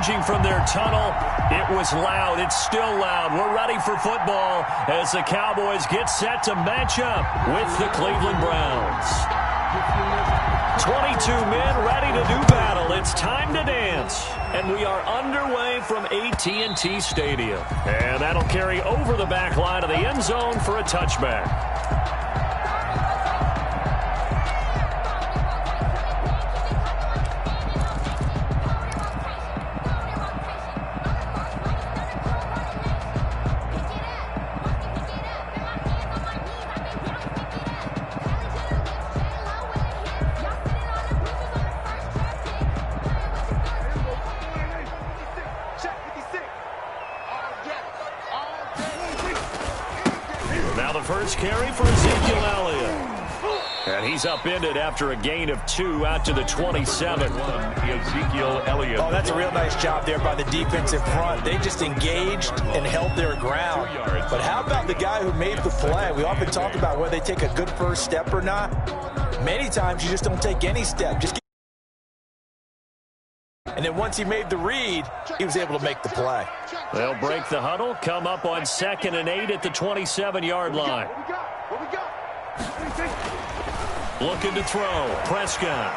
emerging from their tunnel. It was loud. It's still loud. We're ready for football as the Cowboys get set to match up with the Cleveland Browns. 22 men ready to do battle. It's time to dance. And we are underway from AT&T Stadium. And that'll carry over the back line of the end zone for a touchback. First carry for Ezekiel Elliott. And he's upended after a gain of 2 out to the 27. Ezekiel Elliott. Oh, that's a real nice job there by the defense in front. They just engaged and held their ground. But how about the guy who made the play? We often talk about whether they take a good first step or not. Many times you just don't take any step. And then once he made the read, he was able to make the play. They'll break the huddle, come up on 2nd and 8 at the 27-yard line. Looking to throw. Prescott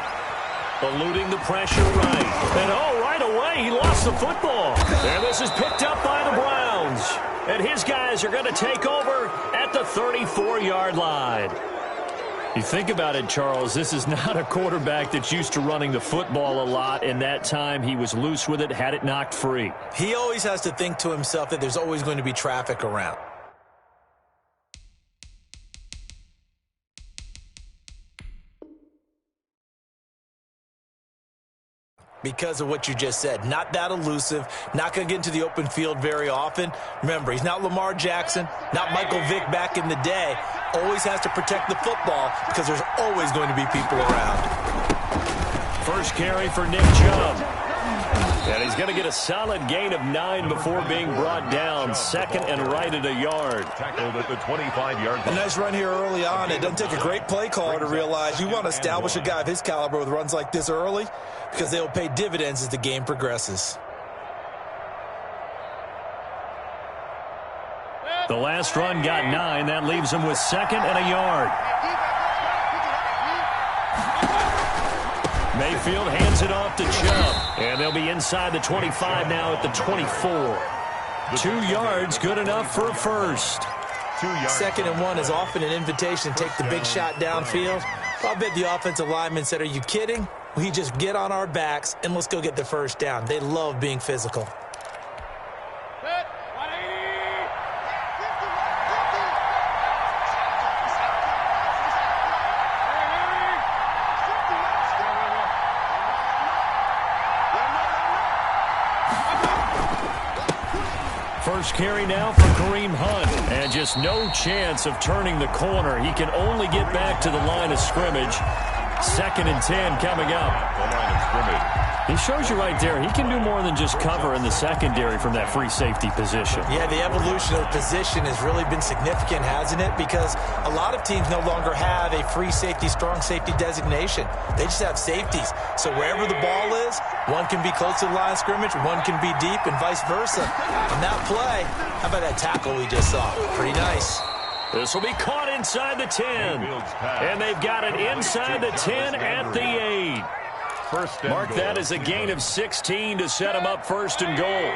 eluding the pressure right. And right away, he lost the football. And this is picked up by the Browns. And his guys are going to take over at the 34-yard line. You think about it, Charles, this is not a quarterback that's used to running the football a lot, and that time he was loose with it, had it knocked free. He always has to think to himself that there's always going to be traffic around. Because of what you just said. Not that elusive, not going to get into the open field very often. Remember, he's not Lamar Jackson, not Michael Vick back in the day. Always has to protect the football because there's always going to be people around. First carry for Nick Chubb. And he's going to get a solid gain of 9 before being brought down. 2nd and right at a yard. Tackled at the 25-yard line. A nice run here early on. It doesn't take a great play caller to realize you want to establish a guy of his caliber with runs like this early because they will pay dividends as the game progresses. The last run got 9. That leaves him with 2nd and a yard. Mayfield hands it off to Chubb. And they'll be inside the 25 now at the 24. 2 yards, good enough for a first. 2 yards. 2nd and 1 is often an invitation to take the big shot downfield. I bet the offensive lineman said, are you kidding? We just get on our backs and let's go get the first down. They love being physical. First carry now for Kareem Hunt. And just no chance of turning the corner. He can only get back to the line of scrimmage. 2nd and 10 coming up. The line of scrimmage. He shows you right there, he can do more than just cover in the secondary from that free safety position. Yeah, the evolution of the position has really been significant, hasn't it? Because a lot of teams no longer have a free safety, strong safety designation. They just have safeties. So wherever the ball is, one can be close to the line of scrimmage, one can be deep, and vice versa. On that play, how about that tackle we just saw? Pretty nice. This will be caught inside the 10. And they've got it inside the 10 at the 8. Mark that as a gain of 16 to set him up 1st and goal.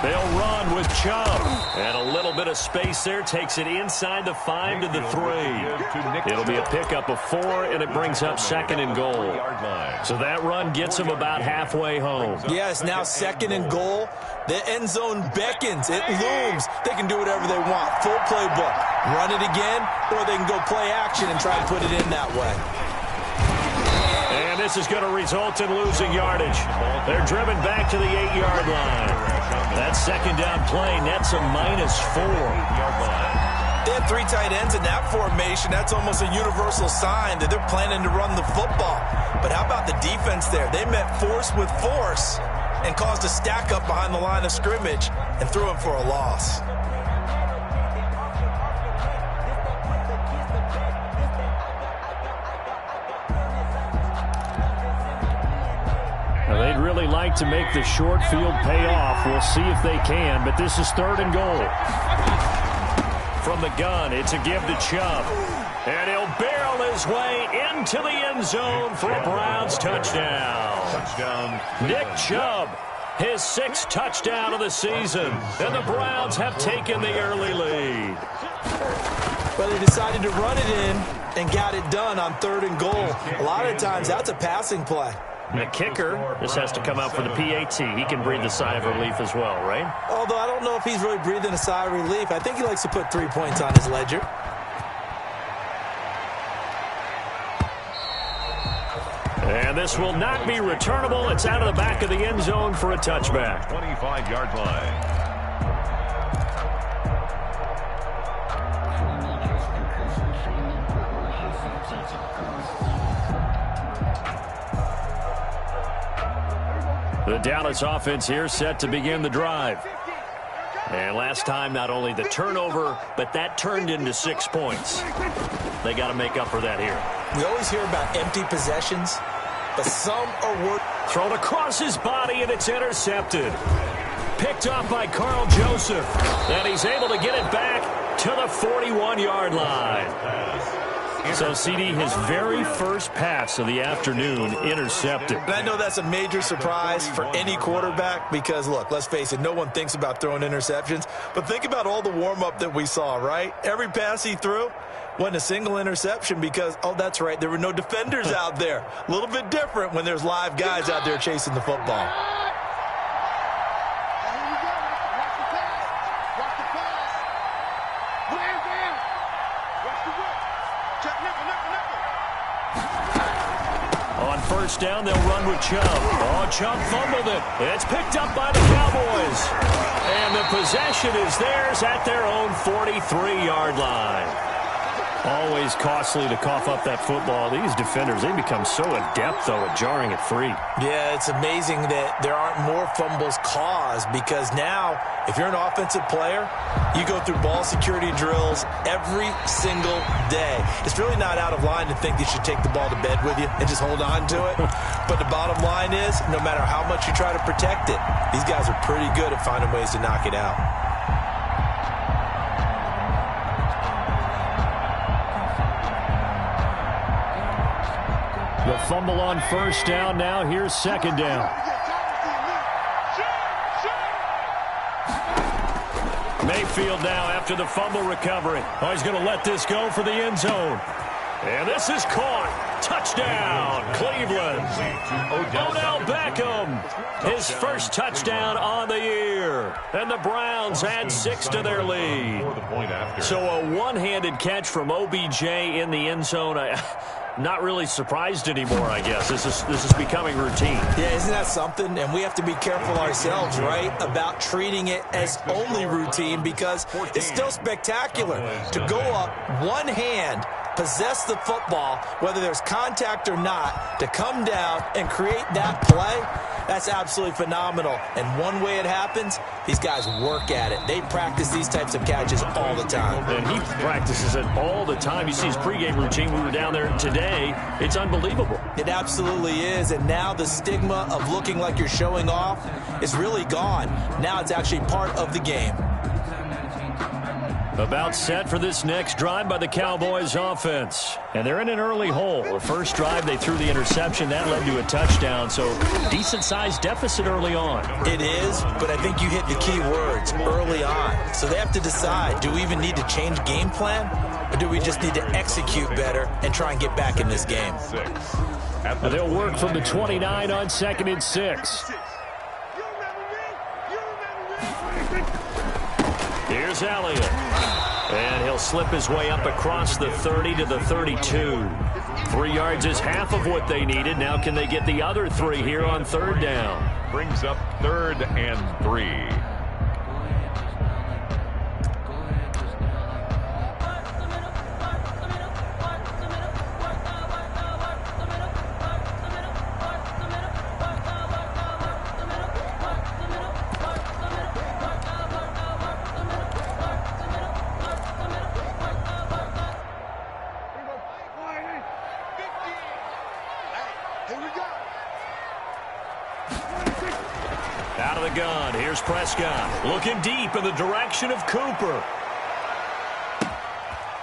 They'll run with Chubb. And a little bit of space there takes it inside the 5 to the 3. It'll be a pickup of 4, and it brings up 2nd and goal. So that run gets them about halfway home. Yes, now 2nd and goal. The end zone beckons. It looms. They can do whatever they want. Full playbook. Run it again, or they can go play action and try to put it in that way. And this is going to result in losing yardage. They're driven back to the 8-yard line. That 2nd down play nets a -4. They had 3 tight ends in that formation. That's almost a universal sign that they're planning to run the football. But how about the defense there? They met force with force and caused a stack up behind the line of scrimmage and threw him for a loss. really like to make the short field pay off. We'll see if they can, but this is 3rd and goal. From the gun, it's a give to Chubb. And he'll barrel his way into the end zone for a Browns touchdown. Nick Chubb, his 6th touchdown of the season. And the Browns have taken the early lead. Well, they decided to run it in and got it done on 3rd and goal. A lot of times, that's a passing play. And the kicker, this has to come out for the PAT. He can breathe a sigh of relief as well, right? Although I don't know if he's really breathing a sigh of relief. I think he likes to put 3 points on his ledger. And this will not be returnable. It's out of the back of the end zone for a touchback. 25-yard line. The Dallas offense here set to begin the drive. And last time, not only the turnover, but that turned into 6 points. They got to make up for that here. We always hear about empty possessions, but some are worth. Thrown across his body, and it's intercepted. Picked off by Carl Joseph. And he's able to get it back to the 41-yard line. So, CD, his very first pass of the afternoon intercepted. And I know that's a major surprise for any quarterback because, look, let's face it, no one thinks about throwing interceptions. But think about all the warm-up that we saw, right? Every pass he threw wasn't a single interception because, oh, that's right, there were no defenders out there. A little bit different when there's live guys out there chasing the football. On first down, they'll run with Chubb. Oh, Chubb fumbled it. It's picked up by the Cowboys. And the possession is theirs at their own 43-yard line. Always costly to cough up that football. These defenders, they become so adept, though, at jarring it free. Yeah, it's amazing that there aren't more fumbles caused because now, if you're an offensive player, you go through ball security drills every single day. It's really not out of line to think you should take the ball to bed with you and just hold on to it. But the bottom line is, no matter how much you try to protect it, these guys are pretty good at finding ways to knock it out. The fumble on first down now. Here's second down. Mayfield now after the fumble recovery. Oh, he's going to let this go for the end zone. And this is caught. Touchdown, Cleveland. Odell Beckham, his first touchdown on the year. And the Browns add 6 to their lead. So a one-handed catch from OBJ in the end zone. Not really surprised anymore, I guess. This is becoming routine. Yeah, isn't that something? And we have to be careful ourselves, right, about treating it as only routine because it's still spectacular to go up one hand, possess the football, whether there's contact or not, to come down and create that play. That's absolutely phenomenal. And one way it happens, these guys work at it. They practice these types of catches all the time. And he practices it all the time. You see his pregame routine. We were down there today. It's unbelievable. It absolutely is. And now the stigma of looking like you're showing off is really gone. Now it's actually part of the game. About set for this next drive by the Cowboys offense. And they're in an early hole. The first drive, they threw the interception. That led to a touchdown. So decent-sized deficit early on. It is, but I think you hit the key words early on. So they have to decide, do we even need to change game plan? Or do we just need to execute better and try and get back in this game? They'll work from the 29 on 2nd and 6. Here's Elliott. And he'll slip his way up across the 30 to the 32. 3 yards is half of what they needed. Now can they get the other 3 here on third down? Brings up 3rd and 3. Here we go. the gun. Here's Prescott looking deep in the direction of Cooper.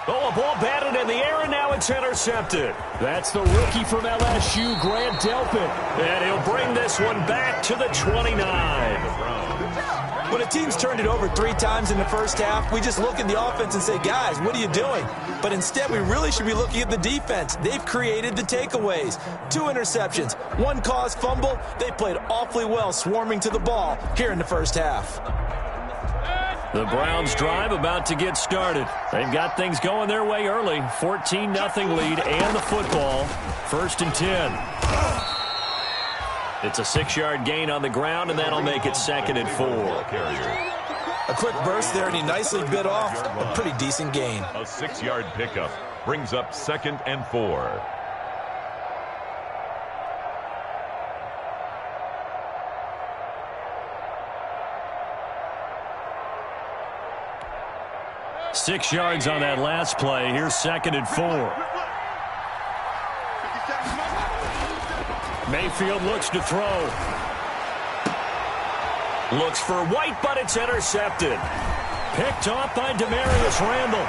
Oh, a ball batted in the air, and now it's intercepted. That's the rookie from LSU, Grant Delpit. And he'll bring this one back to the 29. When a team's turned it over 3 times in the first half, we just look at the offense and say, guys, what are you doing? But instead, we really should be looking at the defense. They've created the takeaways. 2 interceptions, 1 caused fumble. They played awfully well swarming to the ball here in the first half. The Browns drive about to get started. They've got things going their way early. 14-0 lead and the football. 1st and 10. It's a 6-yard gain on the ground, and that'll make it 2nd and 4. A quick burst there, and he nicely bit off a pretty decent gain. A 6-yard pickup brings up 2nd and 4. Six yards on that last play. Here's 2nd and 4. Mayfield looks to throw. Looks for White, but it's intercepted. Picked off by Demarius Randall.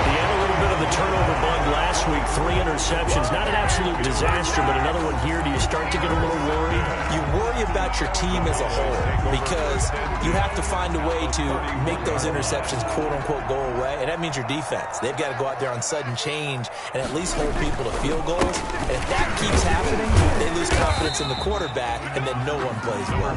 He had a little bit of the turnover bug last week. 3 interceptions. Not an absolute disaster, but another one here. Do you start to get a little worried? You worry about your team as a whole because you have to find a way to make those interceptions, quote-unquote, go away, and that means your defense. They've got to go out there on sudden change and at least hold people to field goals. And if that keeps happening, they lose confidence in the quarterback, and then no one plays well.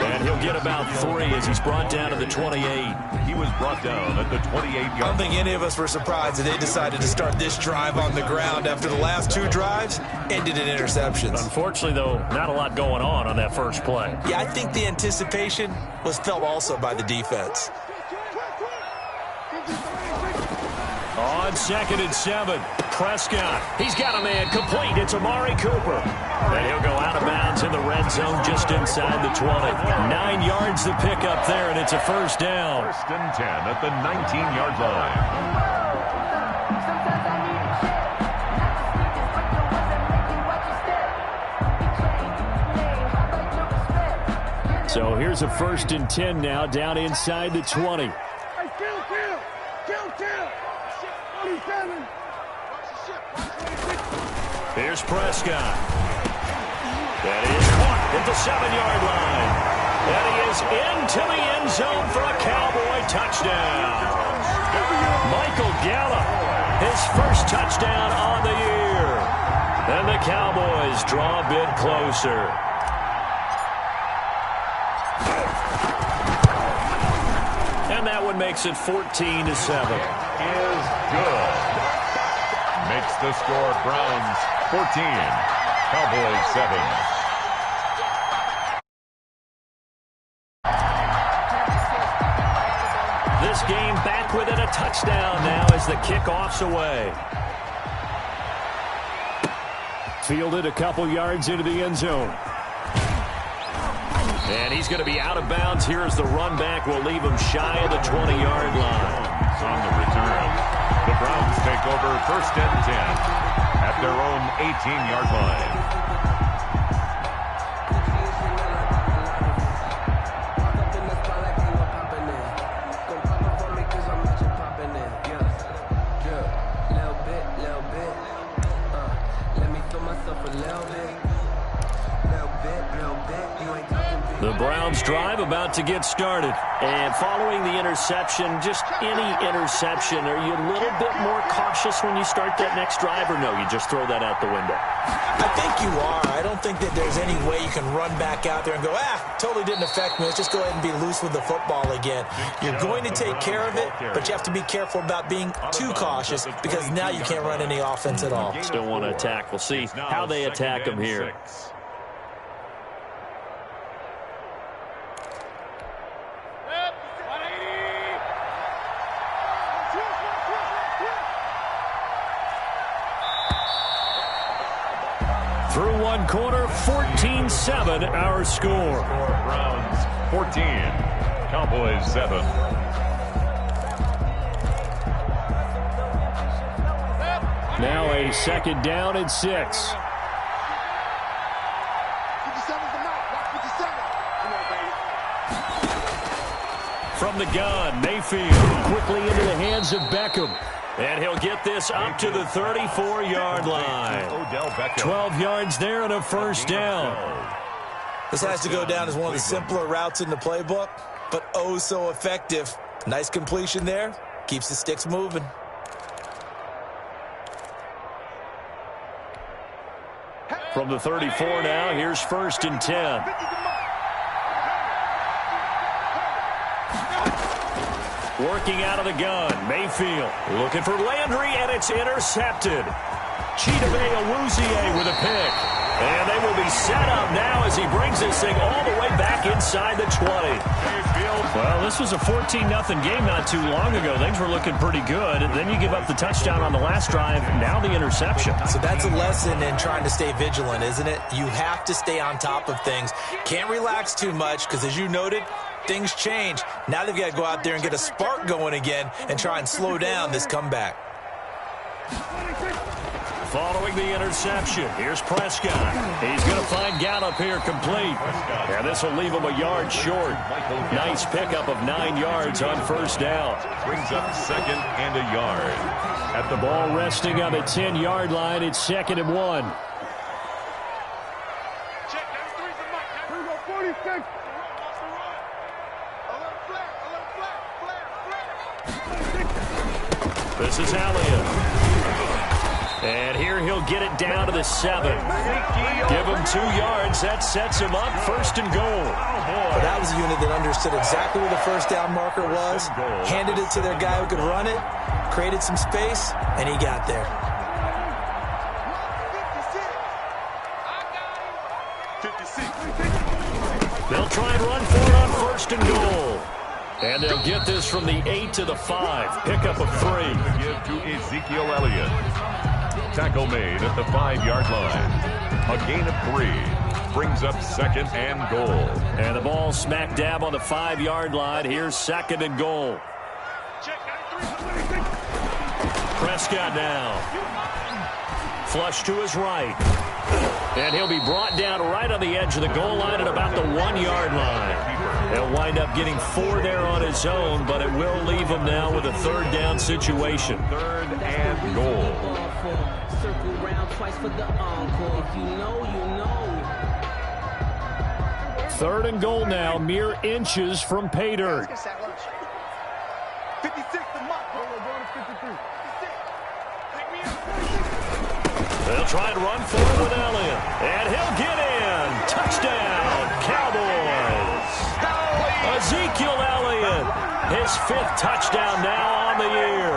And he'll get about 3 as he's brought down to the 28. He was brought down at the 28-yard. I don't think any of us were surprised that they decided to start this drive on the ground after the last 2 drives ended in interceptions. Unfortunately, though, not a lot going on that first play. Yeah, I think the anticipation was felt also by the defense. On 2nd and 7, Prescott. He's got a man complete. It's Amari Cooper. And he'll go out of bounds in the red zone just inside the 20. 9 yards to pick up there, and it's a 1st down. 1st and 10 at the 19-yard line. So here's a 1st and 10 now down inside the 20. Here's Prescott. That is caught at the 7-yard line. And he is into the end zone for a Cowboy touchdown. Michael Gallup, his first touchdown on the year. And the Cowboys draw a bit closer. And that one makes it 14-7. Is good. Makes the score Browns 14, Cowboys 7. This game back within a touchdown now as the kickoff's away. Fielded a couple yards into the end zone. And he's going to be out of bounds here as the run back will leave him shy of the 20-yard line. On the return, the Browns take over 1st and 10 at their own 18-yard line. The Browns drive about to get started. And following the interception, just any interception, are you a little bit more cautious when you start that next drive, or no, you just throw that out the window? I think you are. I don't think that there's any way you can run back out there and go, totally didn't affect me. Let's just go ahead and be loose with the football again. You're going to take care of it, but you have to be careful about being too cautious because now you can't run any offense at all. Still want to attack. We'll see how they attack them here. Through one quarter, 14-7, our score. Browns 14, Cowboys 7. Now a 2nd down and 6. from the gun. Mayfield quickly into the hands of Beckham. And he'll get this up to the 34-yard line. 12 yards there and a first down. This has to go down as one of the simpler routes in the playbook, but oh so effective. Nice completion there. Keeps the sticks moving. From the 34 now, here's 1st and 10. Working out of the gun, Mayfield looking for Landry, and it's intercepted. Chidobe Awuzie with a pick. And they will be set up now as he brings this thing all the way back inside the 20. Well, this was a 14-0 game not too long ago. Things were looking pretty good. And then you give up the touchdown on the last drive. Now the interception. So that's a lesson in trying to stay vigilant, isn't it? You have to stay on top of things. Can't relax too much because, as you noted, things change. Now they've got to go out there and get a spark going again and try and slow down this comeback. Following the interception, here's Prescott. He's going to find Gallup here complete. And this will leave him a yard short. Nice pickup of 9 yards on first down. Brings up 2nd and a yard. At the ball resting on the 10-yard line, it's 2nd and 1. This is Elliott. And here he'll get it down to the 7. Give him 2 yards. That sets him up 1st and goal. But that was a unit that understood exactly where the first down marker was, handed it to their guy who could run it, created some space, and he got there. They'll try and run for it on 1st and goal. And they'll get this from the 8 to the 5. Pickup of 3. Give to Ezekiel Elliott. Tackle made at the 5-yard line. A gain of 3. Brings up 2nd and goal. And the ball smack dab on the 5-yard line. Here's 2nd and goal. Prescott now. Flush to his right. And he'll be brought down right on the edge of the goal line at about the 1-yard line. He'll wind up getting 4 there on his own, but it will leave him now with a 3rd down situation. 3rd and goal. Circle round twice for the encore. If you know, you know. 3rd and goal now, mere inches from pay dirt. 56 to Mott. 53. They'll try and run for it with Elliott. And he'll get in. Touchdown, Cowboys. Ezekiel Elliott, his 5th touchdown now on the year.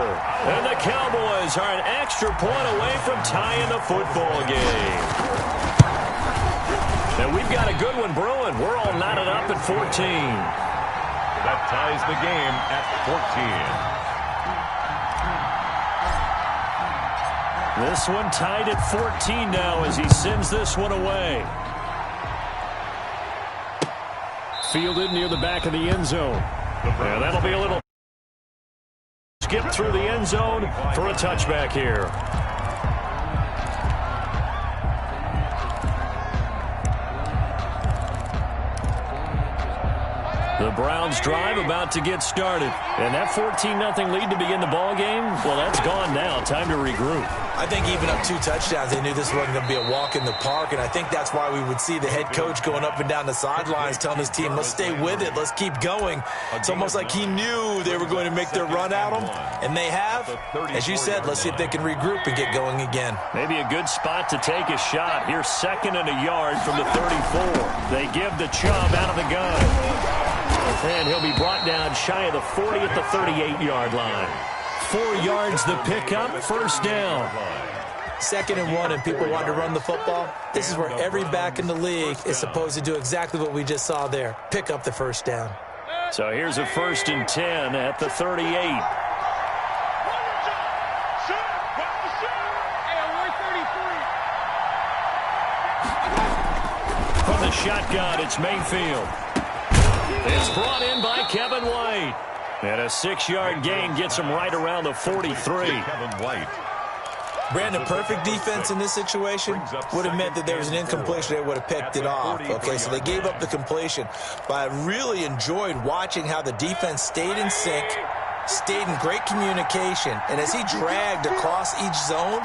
And the Cowboys are an extra point away from tying the football game. And we've got a good one brewing. We're all knotted up at 14. That ties the game at 14. This one tied at 14 now as he sends this one away. Fielded near the back of the end zone. And that'll be a little skip through the end zone for a touchback here. The Browns drive about to get started. And that 14-0 lead to begin the ball game, well, that's gone now. Time to regroup. I think even up 2 touchdowns, they knew this wasn't going to be a walk in the park, and I think that's why we would see the head coach going up and down the sidelines telling his team, let's stay with it, let's keep going. It's almost like he knew they were going to make their run at him, and they have. As you said, let's see if they can regroup and get going again. Maybe a good spot to take a shot. Here's 2nd and a yard from the 34. They give the Chubb out of the gun. And he'll be brought down shy of the 40 at the 38-yard line. 4 yards the pickup, 1st down. 2nd and 1, and people want to run the football. This is where every back in the league is supposed to do exactly what we just saw there. Pick up the 1st down. So here's a 1st and 10 at the 38. From the shotgun, it's Mayfield. It's brought in by Kevin White. And a 6-yard gain gets him right around the 43. Kevin White. Brandon, perfect defense in this situation would have meant that there was an incompletion. They would have picked it off. Okay, so they gave up the completion. But I really enjoyed watching how the defense stayed in sync, stayed in great communication, and as he dragged across each zone,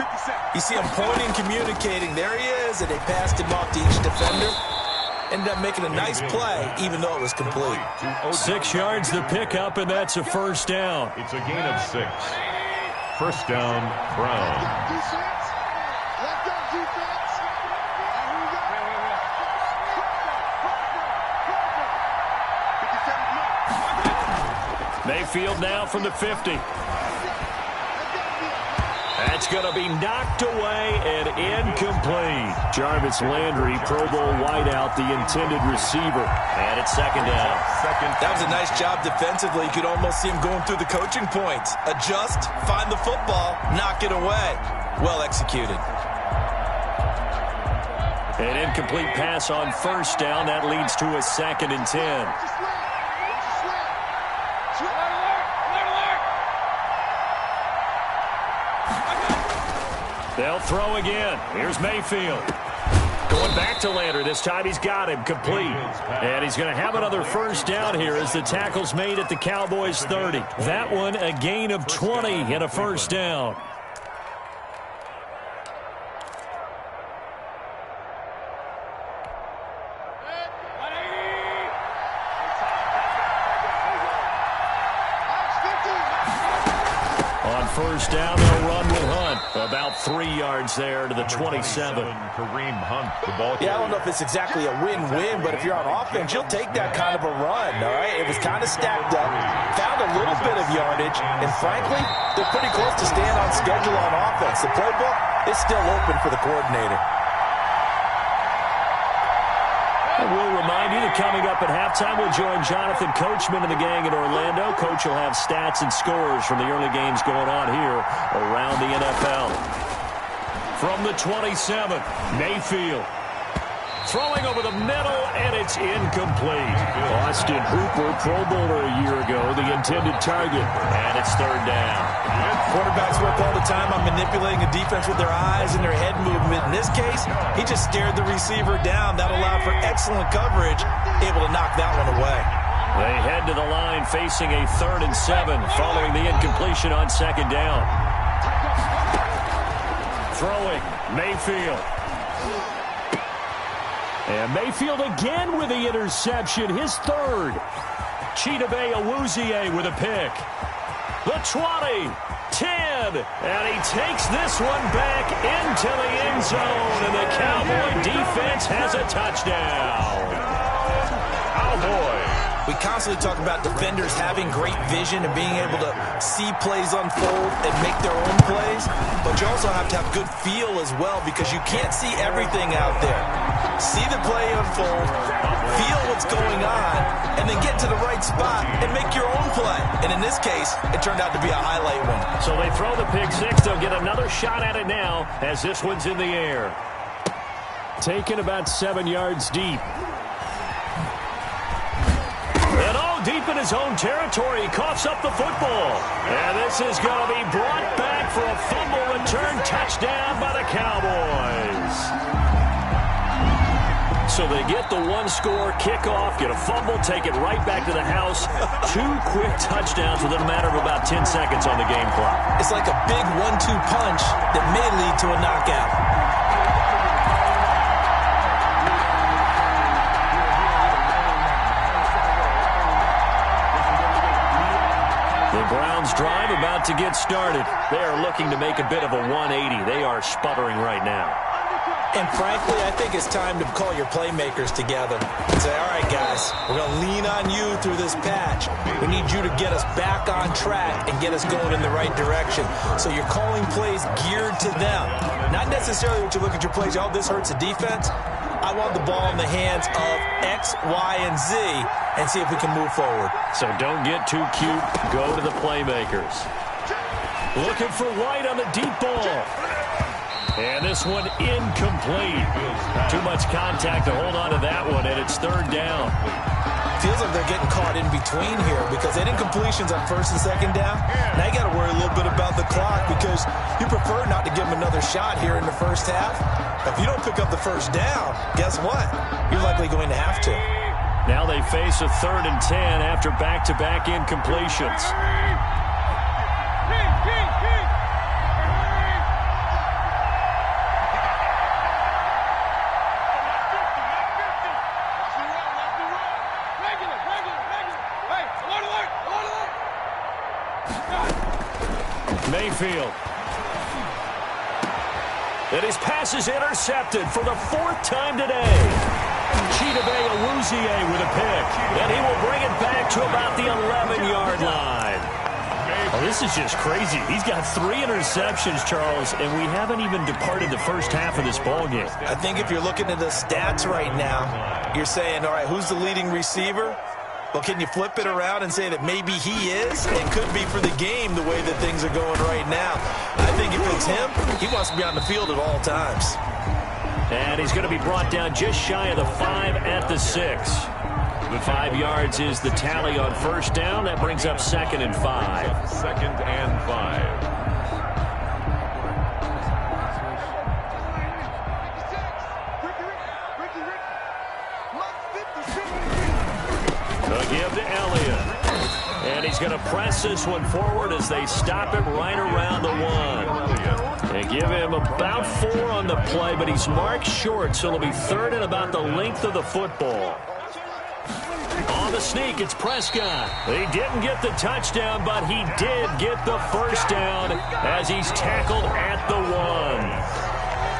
you see him pointing, communicating. There he is, and they passed him off to each defender. Ended up making a nice play, even though it was complete. 6 yards the pickup, and that's a first down. It's a gain of 6. First down, Brown. Mayfield now from the 50. That's going to be knocked away and incomplete. Jarvis Landry, Pro Bowl wideout, the intended receiver. And it's second down. That was a nice job defensively. You could almost see him going through the coaching points. Adjust, find the football, knock it away. Well executed. An incomplete pass on first down. That leads to a 2nd and 10. They'll throw again. Here's Mayfield. Going back to Landry. This time he's got him complete. And he's going to have another first down here as the tackle's made at the Cowboys' 30. That one a gain of 20 and a first down. First down, they'll run with Hunt. About 3 yards there to the 27. Kareem Hunt, the ball. Yeah, I don't know if it's exactly a win-win, but if you're on offense, you'll take that kind of a run, all right? It was kind of stacked up, found a little bit of yardage, and frankly, they're pretty close to staying on schedule on offense. The playbook is still open for the coordinator. And we'll remind you that coming up at halftime, we'll join Jonathan Coachman and the gang in Orlando. Coach will have stats and scores from the early games going on here around the NFL. From the 27, Mayfield. Throwing over the middle, and it's incomplete. Austin Hooper, Pro Bowler a year ago, the intended target. And it's third down. Quarterbacks work all the time on manipulating a defense with their eyes and their head movement. In this case, he just stared the receiver down. That allowed for excellent coverage, able to knock that one away. They head to the line facing a 3rd and 7 following the incompletion on second down. Throwing, Mayfield. And Mayfield again with the interception, his 3rd. Chidobe Awuzie with a pick. The 20, 10, and he takes this one back into the end zone, and the Cowboy defense has a touchdown. Cowboy. We constantly talk about defenders having great vision and being able to see plays unfold and make their own plays, but you also have to have good feel as well because you can't see everything out there. See the play unfold, feel what's going on, and then get to the right spot and make your own play. And in this case, it turned out to be a highlight one. So they throw the pick six. They'll get another shot at it now as this one's in the air. Taken about 7 yards deep. Deep in his own territory, he coughs up the football. And this is going to be brought back for a fumble return touchdown by the Cowboys. So they get the one-score kickoff, get a fumble, take it right back to the house. 2 quick touchdowns within a matter of about 10 seconds on the game clock. It's like a big 1-2 punch that may lead to a knockout. Browns drive about to get started. They are looking to make a bit of a 180. They are sputtering right now. And frankly, I think it's time to call your playmakers together and say, all right, guys, we're going to lean on you through this patch. We need you to get us back on track and get us going in the right direction. So you're calling plays geared to them. Not necessarily what you look at your plays, oh, this hurts the defense. I want the ball in the hands of X, Y, and Z and see if we can move forward. So don't get too cute. Go to the playmakers. Looking for White on the deep ball. And this one incomplete. Too much contact to hold on to that one, and it's third down. feels like they're getting caught in between here because they didn't completions on first and second down. Now you got to worry a little bit about the clock because you prefer not to give them another shot here in the first half. If you don't pick up the first down, guess what? You're likely going to have to. Now they face a 3rd and 10 after back-to-back incompletions. Mayfield. And his pass is intercepted for the 4th time today. Chidobe Awuzie with a pick. And he will bring it back to about the 11-yard line. Oh, this is just crazy. He's got 3 interceptions, Charles, and we haven't even departed the first half of this ballgame. I think if you're looking at the stats right now, you're saying, all right, who's the leading receiver? Well, can you flip it around and say that maybe he is and could be for the game the way that things are going right now? I think if it's him, he wants to be on the field at all times. And he's going to be brought down just shy of the 5 at the 6. The 5 yards is the tally on first down. That brings up 2nd and 5. 2nd and 5. Give to Elliott. And he's going to press this one forward as they stop it right around the 1. They give him about 4 on the play, but he's marked short, so it'll be 3rd and about the length of the football. On the sneak, it's Prescott. He didn't get the touchdown, but he did get the first down as he's tackled at the 1.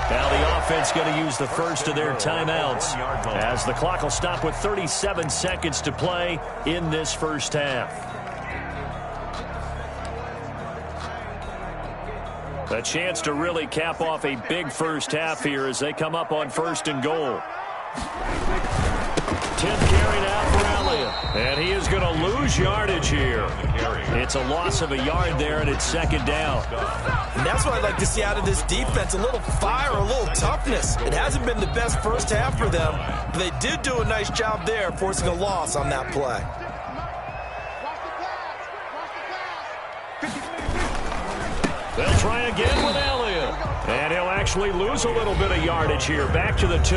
Now the offense going to use the first of their timeouts as the clock will stop with 37 seconds to play in this first half. A chance to really cap off a big first half here as they come up on 1st and goal. 10th carry now for Elliott. And he is going to lose yardage here. It's a loss of a yard there, and it's 2nd down. And that's what I'd like to see out of this defense, a little fire, a little toughness. It hasn't been the best first half for them, but they did do a nice job there forcing a loss on that play. They'll try again with Elliott. And he'll actually lose a little bit of yardage here. Back to the 2.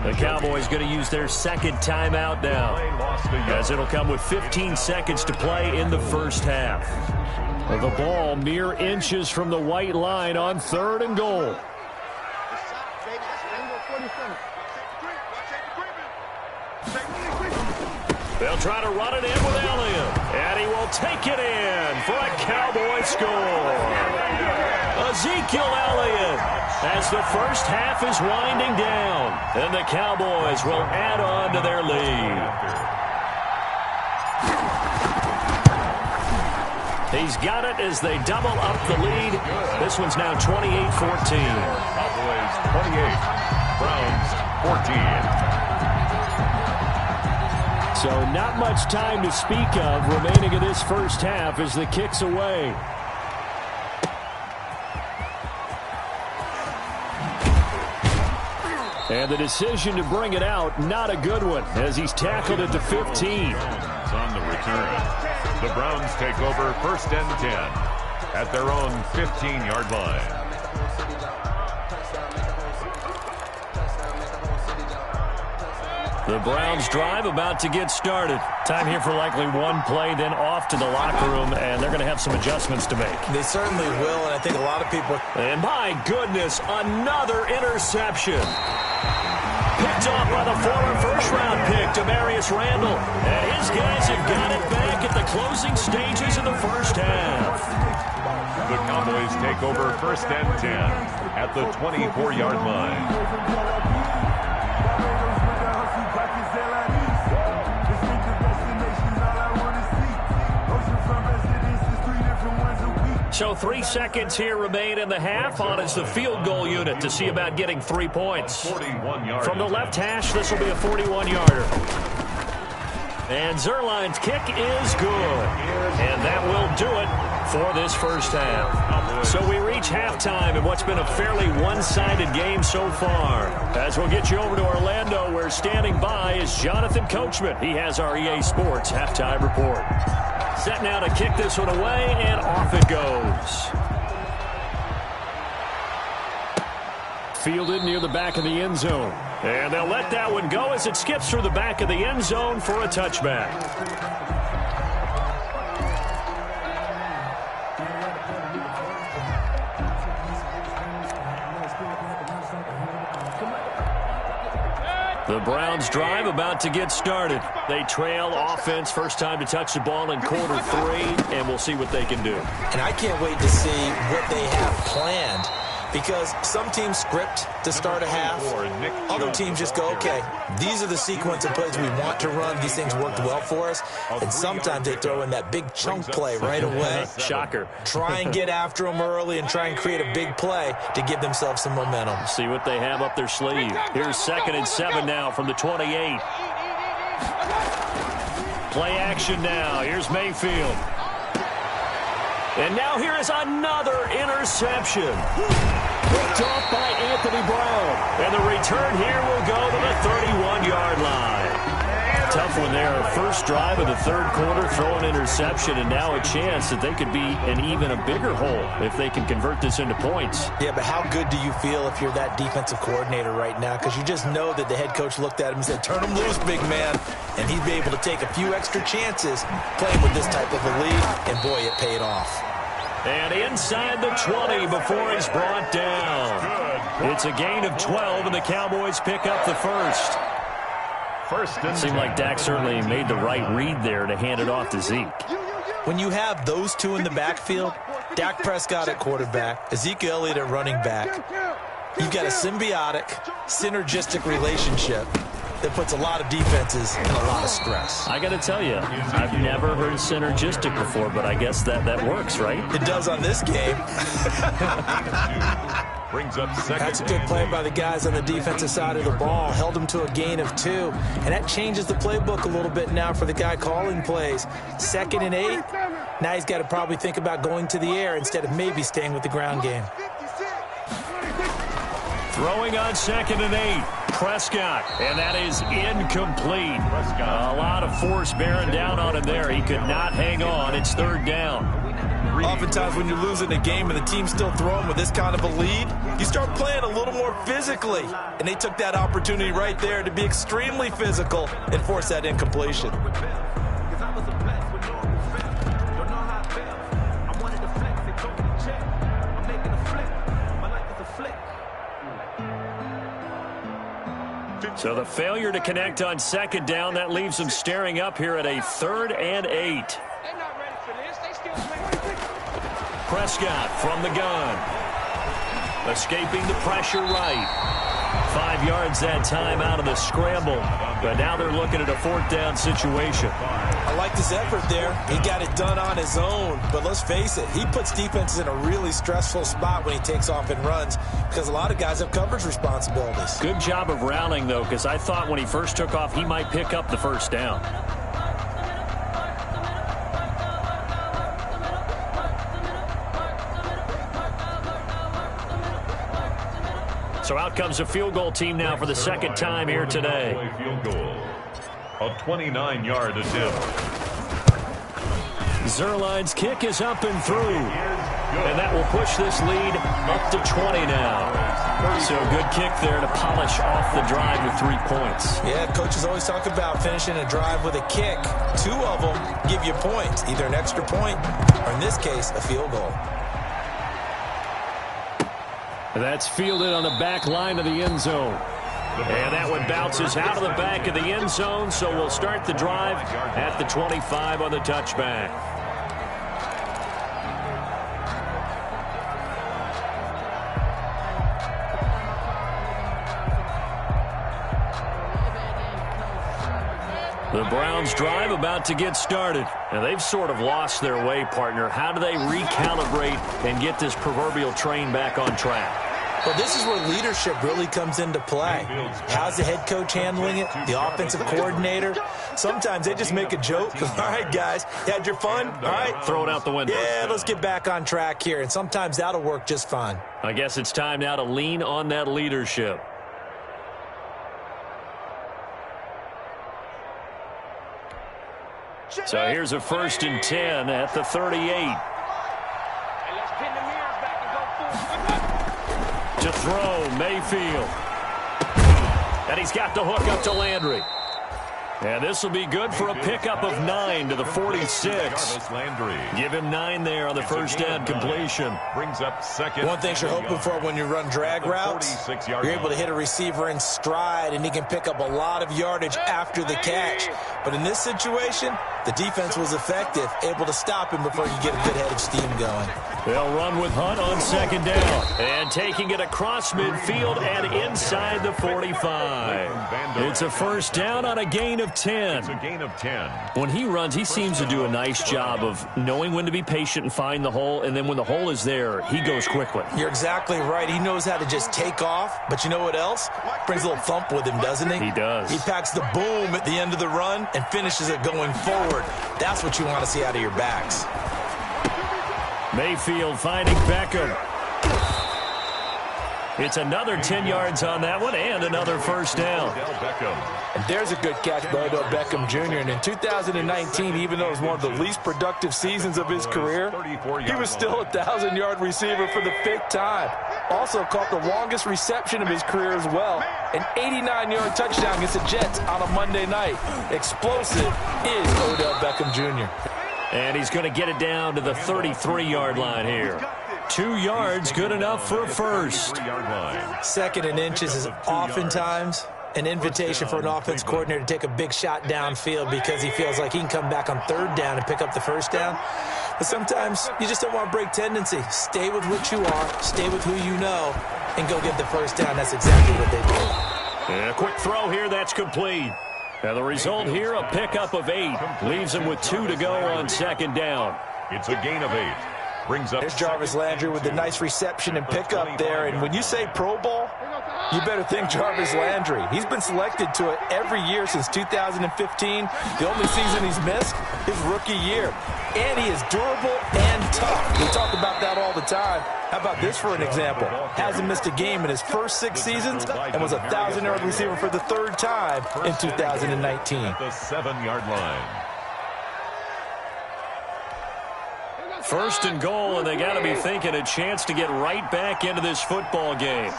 The Cowboys going to use their 2nd timeout now, as it'll come with 15 seconds to play in the first half. The ball mere inches from the white line on 3rd and goal. They'll try to run it in with Elliott. And he will take it in for a Cowboy score. Ezekiel Elliott as the first half is winding down. And the Cowboys will add on to their lead. He's got it as they double up the lead. This one's now 28-14. Cowboys 28, Browns 14. So not much time to speak of remaining in this first half as the kick's away. And the decision to bring it out, not a good one, as he's tackled at the 15. It's on the return. The Browns take over 1st and 10 at their own 15-yard line. The Browns drive about to get started. Time here for likely one play, then off to the locker room, and they're going to have some adjustments to make. They certainly will, and I think a lot of people... And my goodness, another interception. Picked off by the former first-round pick, Demarius Randall. And his guys have got it back at the closing stages of the first half. The Cowboys take over 1st and 10 at the 24-yard line. So 3 seconds here remain in the half. On is the field goal unit to see about getting 3 points. From the left hash, this will be a 41-yarder. And Zerline's kick is good. And that will do it for this first half. So we reach halftime in what's been a fairly one-sided game so far. As we'll get you over to Orlando, where standing by is Jonathan Coachman. He has our EA Sports halftime report. Set now to kick this one away, and off it goes. Fielded near the back of the end zone. And they'll let that one go as it skips through the back of the end zone for a touchback. The Browns drive about to get started. They trail offense, first time to touch the ball in quarter 3, and we'll see what they can do. And I can't wait to see what they have planned, because some teams script to start a half. Other teams just go, okay, these are the sequence of plays we want to run. These things worked well for us. And sometimes they throw in that big chunk play right away. Shocker. Try and get after them early and try and create a big play to give themselves some momentum. See what they have up their sleeve. Here's 2nd and 7 now from the 28. Play action now. Here's Mayfield. And now here is another interception. Picked off by Anthony Brown. And the return here will go to the 31-yard line. Tough one there. First drive of the third quarter, throw an interception, and now a chance that they could be in even a bigger hole if they can convert this into points. Yeah, but how good do you feel if you're that defensive coordinator right now? Because you just know that the head coach looked at him and said, turn him loose, big man. And he'd be able to take a few extra chances playing with this type of a lead, and boy, it paid off. And inside the 20 before he's brought down. It's a gain of 12, and the Cowboys pick up the first. Seemed like Dak certainly made the right read there to hand it off to Zeke. When you have those two in the backfield, Dak Prescott at quarterback, Ezekiel Elliott at running back, you've got a symbiotic, synergistic relationship that puts a lot of defenses in a lot of stress. I got to tell you, I've never heard synergistic before, but I guess that works, right? It does on this game. Brings up second. That's a good play by the guys on the defensive side of the ball. Held them to a gain of 2. And that changes the playbook a little bit now for the guy calling plays. 2nd and 8. Now he's got to probably think about going to the air instead of maybe staying with the ground game. Throwing on 2nd and 8. Prescott, and that is incomplete. A lot of force bearing down on him there. He could not hang on. It's 3rd down. Oftentimes when you're losing a game and the team's still throwing with this kind of a lead, you start playing a little more physically. And they took that opportunity right there to be extremely physical and force that incompletion. So the failure to connect on 2nd down, that leaves them staring up here at a 3rd and 8. Prescott from the gun. Escaping the pressure right. 5 yards that time out of the scramble. But now they're looking at a 4th down situation. I liked his effort there. He got it done on his own. But let's face it, he puts defenses in a really stressful spot when he takes off and runs, because a lot of guys have coverage responsibilities. Good job of rallying, though, because I thought when he first took off, he might pick up the 1st down. So out comes a field goal team now for the 2nd time here today. Field goal. A 29-yard attempt. Zuerlein's kick is up and through. And that will push this lead up to 20 now. So a good kick there to polish off the drive with 3 points. Yeah, coaches always talk about finishing a drive with a kick. 2 of them give you points, either an extra point or, in this case, a field goal. That's fielded on the back line of the end zone. And that one bounces out of the back of the end zone, so we'll start the drive at the 25 on the touchback. The Browns drive about to get started. And they've sort of lost their way, partner. How do they recalibrate and get this proverbial train back on track? Well, this is where leadership really comes into play. How's the head coach handling it? The offensive coordinator? Sometimes they just make a joke. All right, guys, you had your fun? All right. Throw it out the window. Yeah, let's get back on track here. And sometimes that'll work just fine. I guess it's time now to lean on that leadership. So here's a 1st and 10 at the 38. To throw, Mayfield. And he's got the hook up to Landry. And this will be good for a pickup of 9 to the 46. Give him 9 there on the first down completion. Brings up second. One thing you're hoping for when you run drag routes, you're able to hit a receiver in stride, and he can pick up a lot of yardage after the catch. But in this situation, the defense was effective, able to stop him before you get a good head of steam going. They'll run with Hunt on 2nd down. And taking it across midfield and inside the 45. It's a 1st down on a gain of 10. It's a gain of 10. When he runs, he seems to do a nice job of knowing when to be patient and find the hole, and then when the hole is there, he goes quickly. You're exactly right. He knows how to just take off, but you know what else? Brings a little thump with him, doesn't he? He does. He packs the boom at the end of the run and finishes it going forward. That's what you want to see out of your backs. Mayfield finding Beckham. It's another 10 yards on that one and another 1st down. And there's a good catch by Odell Beckham Jr. And in 2019, even though it was one of the least productive seasons of his career, he was still a 1,000-yard receiver for the 5th time. Also caught the longest reception of his career as well. An 89-yard touchdown against the Jets on a Monday night. Explosive is Odell Beckham Jr. And he's going to get it down to the 33-yard line here. 2 yards, good enough for a 1st. 2nd and inches is oftentimes an invitation for an offense coordinator to take a big shot downfield because he feels like he can come back on 3rd down and pick up the 1st down. But sometimes you just don't want to break tendency. Stay with what you are, stay with who you know, and go get the 1st down. That's exactly what they did. And a quick throw here, that's complete. And the result here, a pickup of 8. Leaves him with 2 to go on 2nd down. It's a gain of 8. Brings up. There's Jarvis Landry with the nice reception and pickup there. And when you say Pro Bowl, you better think Jarvis Landry. He's been selected to it every year since 2015. The only season he's missed, his rookie year. And he is durable and tough. We talk about that all the time. How about this for an example? Hasn't missed a game in his first 6 seasons and was a 1,000-yard receiver for the 3rd time in 2019. At the 7-yard line. 1st and goal, and they got to be thinking a chance to get right back into this football game.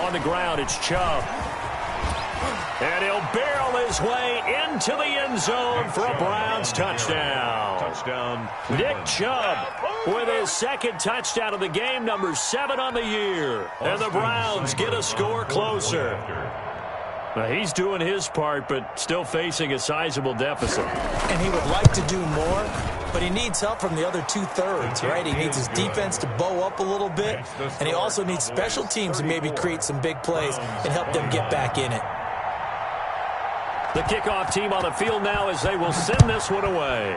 On the ground, it's Chubb. And he'll barrel his way into the end zone for a Browns touchdown. Nick Chubb with his 2nd touchdown of the game, number 7 on the year. And the Browns get a score closer. Now, he's doing his part, but still facing a sizable deficit. And he would like to do more, but he needs help from the other 2/3, right? He needs his defense to bow up a little bit, and he also needs special teams to maybe create some big plays and help them get back in it. The kickoff team on the field now as they will send this one away.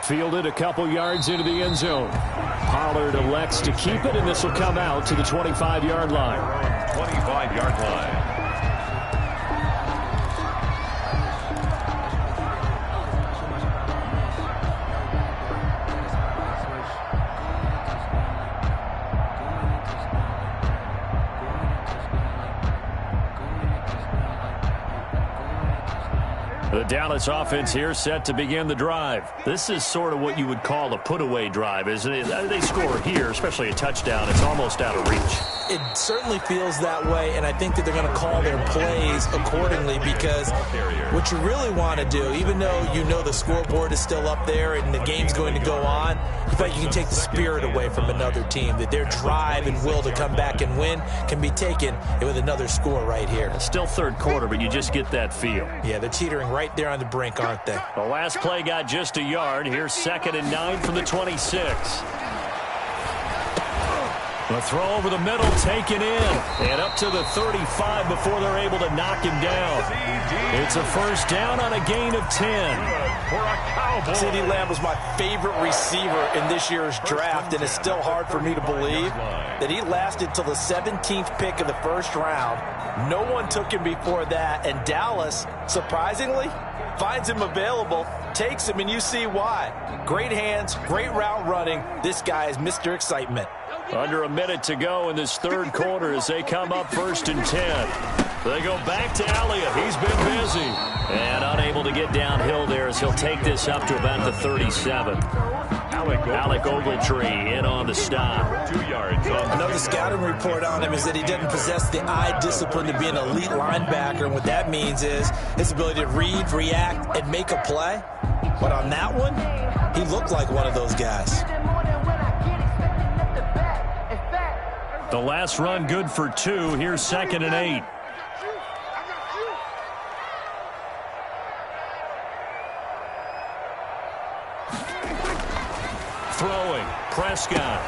Fielded a couple yards into the end zone. Pollard elects to keep it, and this will come out to the 25-yard line. 25-yard line. The Dallas offense here set to begin the drive. This is sort of what you would call a put-away drive, isn't it? They score here, especially a touchdown. It's almost out of reach. It certainly feels that way, and I think that they're going to call their plays accordingly because what you really want to do, even though you know the scoreboard is still up there and the game's going to go on, you feel like you can take the spirit away from another team, that their drive and will to come back and win can be taken with another score right here. Still 3rd quarter, but you just get that feel. Yeah, they're teetering right there on the brink, aren't they? The last play got just a yard. Here's 2nd and 9 from the 26. The throw over the middle, taken in, and up to the 35 before they're able to knock him down. It's a first down on a gain of 10. CeeDee Lamb was my favorite receiver in this year's draft, and it's still hard for me to believe that he lasted till the 17th pick of the first round. No one took him before that, and Dallas, surprisingly, finds him available, takes him, and you see why. Great hands, great route running. This guy is Mr. Excitement. Under a minute to go in this third quarter as they come up 1st and 10. They go back to Elliott. He's been busy. And unable to get downhill there as he'll take this up to about the 37. Alec Ogletree in on the stop. 2 yards. Another scouting report on him is that he doesn't possess the eye discipline to be an elite linebacker. And what that means is his ability to read, react, and make a play. But on that one, he looked like one of those guys. The last run good for 2. Here's 2nd and 8. Throwing. Prescott.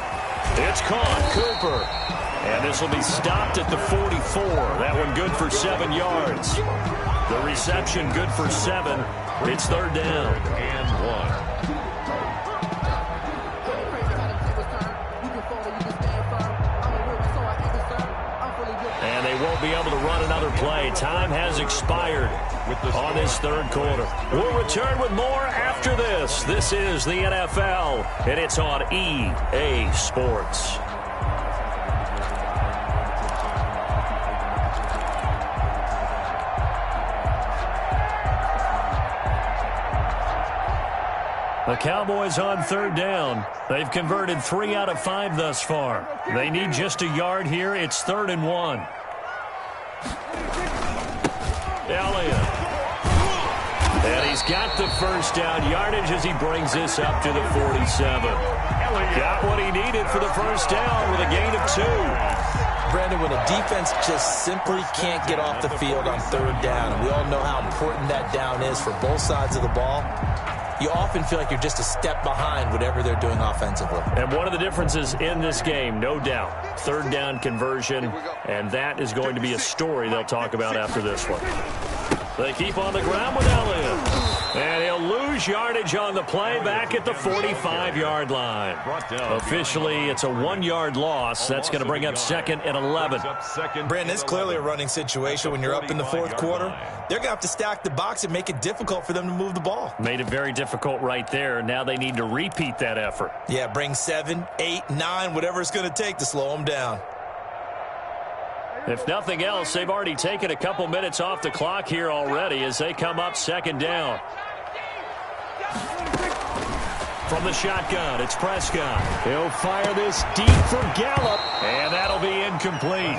It's caught. Cooper. And this will be stopped at the 44. That one good for 7 yards. The reception good for 7. It's 3rd down. And 1. And they won't be able to run another play. Time has expired on this third quarter. We'll return with more after this. This is the NFL, and it's on EA Sports. The Cowboys on 3rd down. They've converted 3 out of 5 thus far. They need just a yard here. It's 3rd and 1. Elliott. And he's got the first down yardage as he brings this up to the 47. Got what he needed for the first down with a gain of 2. Brandon, when a defense just simply can't get off the field on 3rd down, and we all know how important that down is for both sides of the ball, you often feel like you're just a step behind whatever they're doing offensively. And one of the differences in this game, no doubt, 3rd down conversion, and that is going to be a story they'll talk about after this one. They keep on the ground with Elliott. And he'll lose yardage on the play back at the 45-yard line. Officially, it's a 1-yard loss. That's going to bring up 2nd and 11. Brandon, it's clearly a running situation when you're up in the 4th quarter. They're going to have to stack the box and make it difficult for them to move the ball. Made it very difficult right there. Now they need to repeat that effort. Yeah, bring 7, 8, 9, whatever it's going to take to slow them down. If nothing else, they've already taken a couple minutes off the clock here already as they come up 2nd down. From the shotgun, it's Prescott. He'll fire this deep for Gallup, and that'll be incomplete.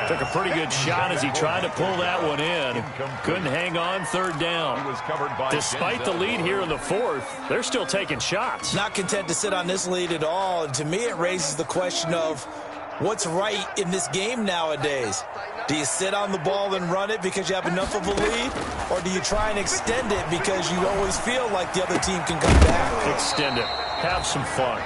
Took a pretty good shot as he tried to pull that one in. Couldn't hang on 3rd down. Despite the lead here in the 4th, they're still taking shots. Not content to sit on this lead at all, and to me it raises the question of what's right in this game nowadays. Do you sit on the ball and run it because you have enough of a lead? Or do you try and extend it because you always feel like the other team can come back? Extend it. Have some fun.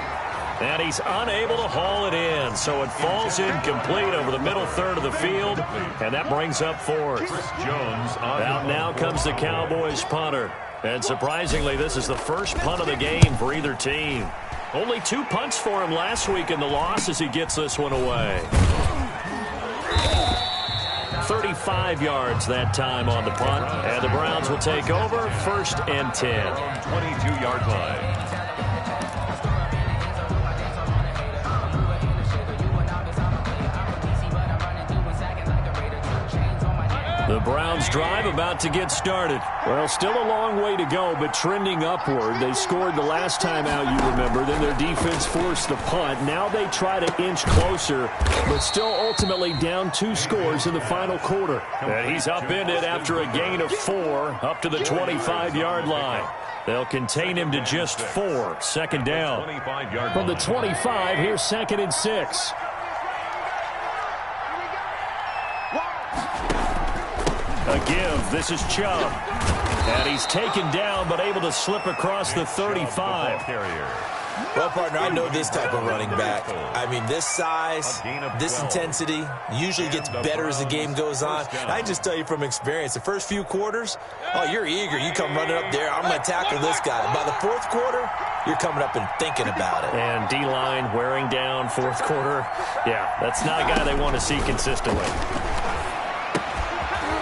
And he's unable to haul it in, so it falls incomplete over the middle 3rd of the field, and that brings up 4th. Out now comes the Cowboys punter. And surprisingly, this is the first punt of the game for either team. Only 2 punts for him last week in the loss as he gets this one away. 35 yards that time on the punt, and the Browns will take over 1st and 10. 22-yard line. The Browns drive about to get started. Well, still a long way to go, but trending upward. They scored the last time out, you remember. Then their defense forced the punt. Now they try to inch closer, but still ultimately down 2 scores in the final quarter. And he's upended after a gain of 4 up to the 25-yard line. They'll contain him to just 4. 2nd down. From the 25, here's 2nd and 6. A give. This is Chubb. And he's taken down but able to slip across the 35. Well, partner, I know this type of running back. I mean, this size, this intensity usually gets better as the game goes on. And I just tell you from experience, the first few quarters, oh, you're eager. You come running up there, I'm going to tackle this guy. By the fourth quarter, you're coming up and thinking about it. And D-line wearing down fourth quarter. Yeah, that's not a guy they want to see consistently.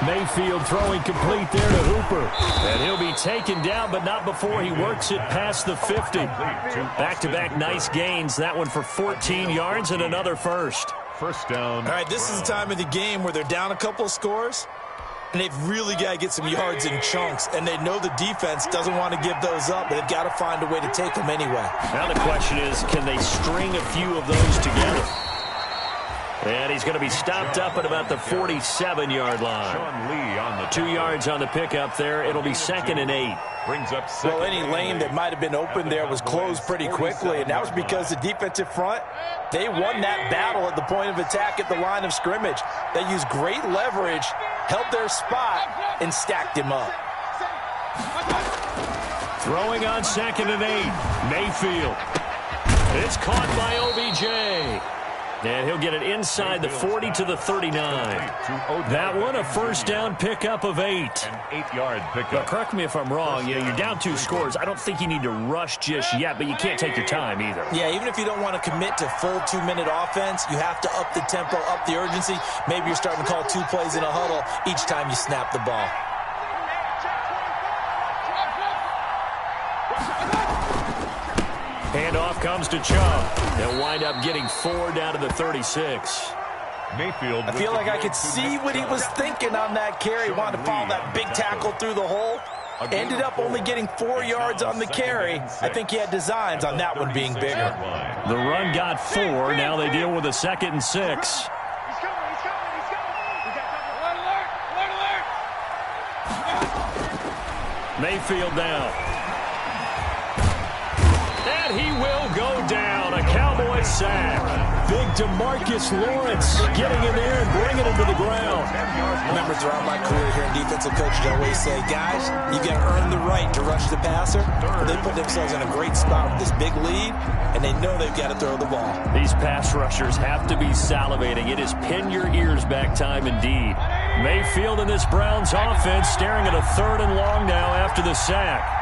Mayfield throwing complete there to Hooper. And he'll be taken down, but not before he works it past the 50. Back-to-back nice gains. That one for 14 yards and another first. First down. All right, this is the time of the game where they're down a couple of scores, and they've really got to get some yards in chunks, and they know the defense doesn't want to give those up, but they've got to find a way to take them anyway. Now the question is, can they string a few of those together? And he's going to be stopped up at about the 47-yard line. Sean Lee on the 2 yards on the pickup there. It'll be 2nd and 8. Brings up Well, any lane that might have been open there was closed pretty quickly, and that was because the defensive front, they won that battle at the point of attack at the line of scrimmage. They used great leverage, held their spot, and stacked him up. Throwing on 2nd and 8. Mayfield. It's caught by OBJ. And he'll get it inside the 40 to the 39. That one, a first down pickup of 8. An 8-yard pickup. But correct me if I'm wrong. You're down 2 scores. I don't think you need to rush just yet, but you can't take your time either. Yeah, even if you don't want to commit to full 2-minute offense, you have to up the tempo, up the urgency. Maybe you're starting to call 2 plays in a huddle each time you snap the ball. Handoff comes to Chubb. They'll wind up getting 4 down to the 36. Mayfield. I feel like I could see what he was thinking on that carry. Wanted to follow that big tackle through the hole. Ended up only getting 4 yards on the carry. I think he had designs on that one being bigger. The run got 4. Now they deal with a 2nd and 6. Mayfield down. And he will go down. A Cowboy sack. Big DeMarcus Lawrence getting in there and bringing him to the ground. I remember throughout my career here in defensive coaching, I always say, guys, you got to earn the right to rush the passer. They put themselves in a great spot with this big lead, and they know they've got to throw the ball. These pass rushers have to be salivating. It is pin your ears back time indeed. Mayfield in this Browns offense staring at a 3rd and long now after the sack.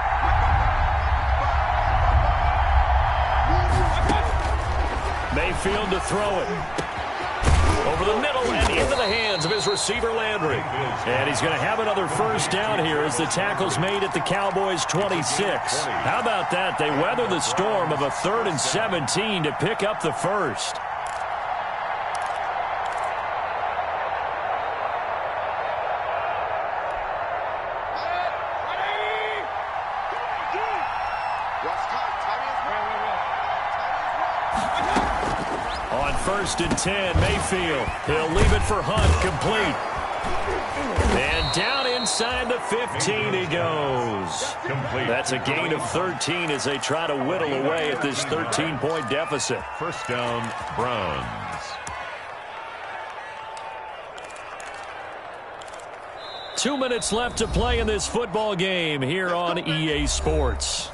Mayfield to throw it. Over the middle and into the hands of his receiver Landry. And he's going to have another first down here as the tackle's made at the Cowboys' 26. How about that? They weather the storm of a 3rd and 17 to pick up the first. On 1st and 10, Mayfield. He'll leave it for Hunt, complete. And down inside the 15 he goes. That's a gain of 13 as they try to whittle away at this 13-point deficit. First down, Browns. 2 minutes left to play in this football game here on EA Sports.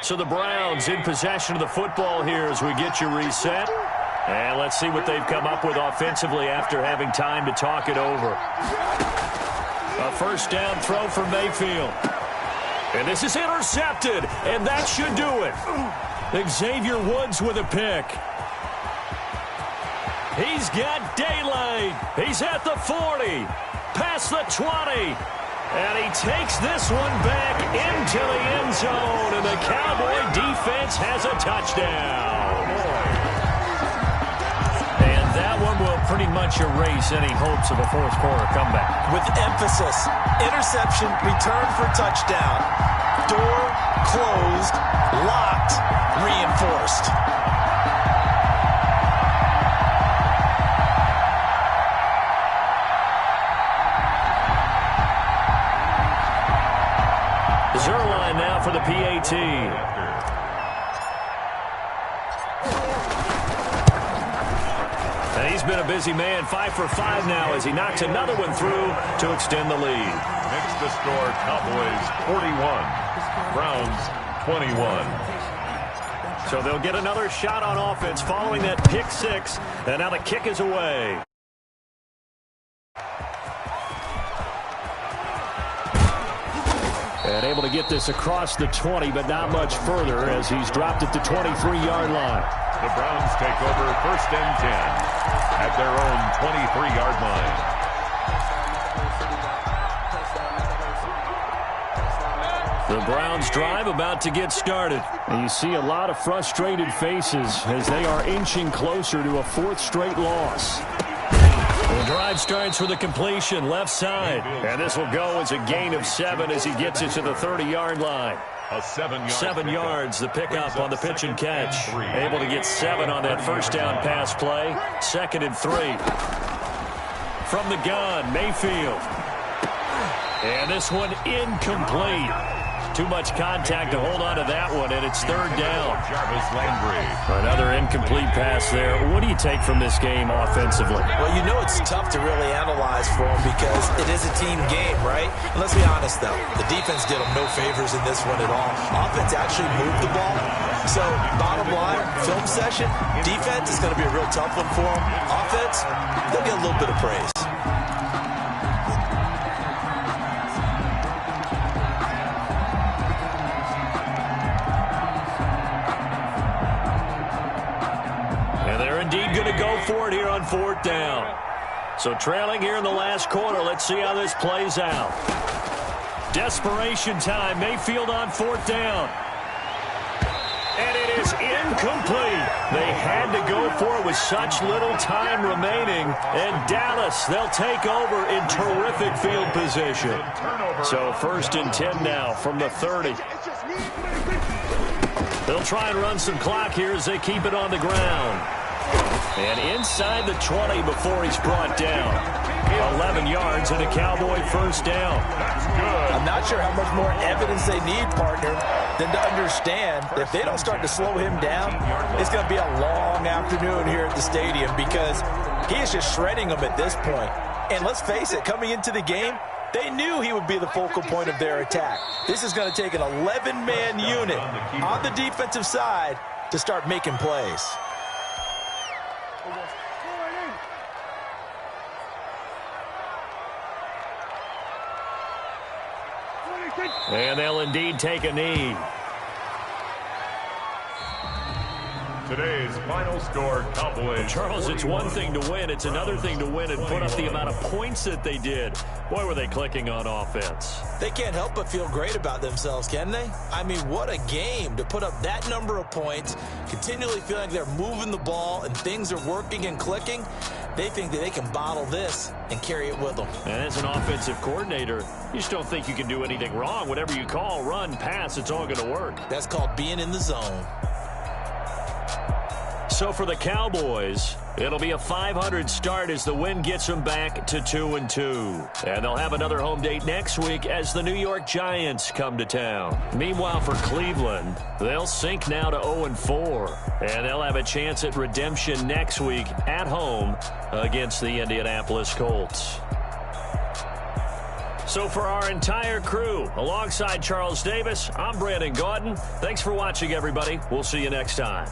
So the Browns in possession of the football here as we get you reset. And let's see what they've come up with offensively after having time to talk it over. A first down throw for Mayfield. And this is intercepted, and that should do it. Xavier Woods with a pick. He's got daylight. He's at the 40, past the 20. And he takes this one back into the end zone, and the Cowboy defense has a touchdown. And that one will pretty much erase any hopes of a fourth quarter comeback. With emphasis, interception, return for touchdown. Door closed, locked, reinforced. Zerline now for the PAT. And he's been a busy man, 5 for 5 now as he knocks another one through to extend the lead. Makes the score Cowboys 41, Browns 21. So they'll get another shot on offense following that pick six. And now the kick is away. And able to get this across the 20, but not much further as he's dropped at the 23-yard line. The Browns take over 1st and 10 at their own 23-yard line. The Browns drive about to get started. And you see a lot of frustrated faces as they are inching closer to a 4th straight loss. The drive starts with a completion left side. And this will go as a gain of 7 as he gets it to the 30-yard line. A 7-yard 7 yards, the pickup on the pitch and catch. Able to get 7 on that first down pass play. 2nd and 3. From the gun, Mayfield. And this one incomplete. Too much contact to hold on to that one, and it's 3rd down. Jarvis Landry. Another incomplete pass there. What do you take from this game offensively? Well, you know it's tough to really analyze for them because it is a team game, right? And let's be honest, though. The defense did them no favors in this one at all. Offense actually moved the ball. So, bottom line, film session, defense is going to be a real tough one for them. Offense, they'll get a little bit of praise. Indeed going to go for it here on 4th down. So trailing here in the last quarter. Let's see how this plays out. Desperation time. Mayfield on 4th down. And it is incomplete. They had to go for it with such little time remaining. And Dallas, they'll take over in terrific field position. So 1st and 10 now from the 30. They'll try and run some clock here as they keep it on the ground. And inside the 20 before he's brought down. 11 yards and a Cowboy 1st down. That's good. I'm not sure how much more evidence they need, partner, than to understand that if they don't start to slow him down, it's going to be a long afternoon here at the stadium because he is just shredding them at this point. And let's face it, coming into the game, they knew he would be the focal point of their attack. This is going to take an 11-man unit on the defensive side to start making plays. And they'll indeed take a knee. Today's final score, Cowboys. Charles, it's one thing to win. It's another thing to win and put up the amount of points that they did. Boy, were they clicking on offense. They can't help but feel great about themselves, can they? I mean, what a game to put up that number of points, continually feeling like they're moving the ball and things are working and clicking. They think that they can bottle this and carry it with them. And as an offensive coordinator, you just don't think you can do anything wrong. Whatever you call, run, pass, it's all going to work. That's called being in the zone. So for the Cowboys, it'll be a 500 start as the win gets them back to 2-2. And they'll have another home date next week as the New York Giants come to town. Meanwhile, for Cleveland, they'll sink now to 0-4. And they'll have a chance at redemption next week at home against the Indianapolis Colts. So for our entire crew, alongside Charles Davis, I'm Brandon Gaudin. Thanks for watching, everybody. We'll see you next time.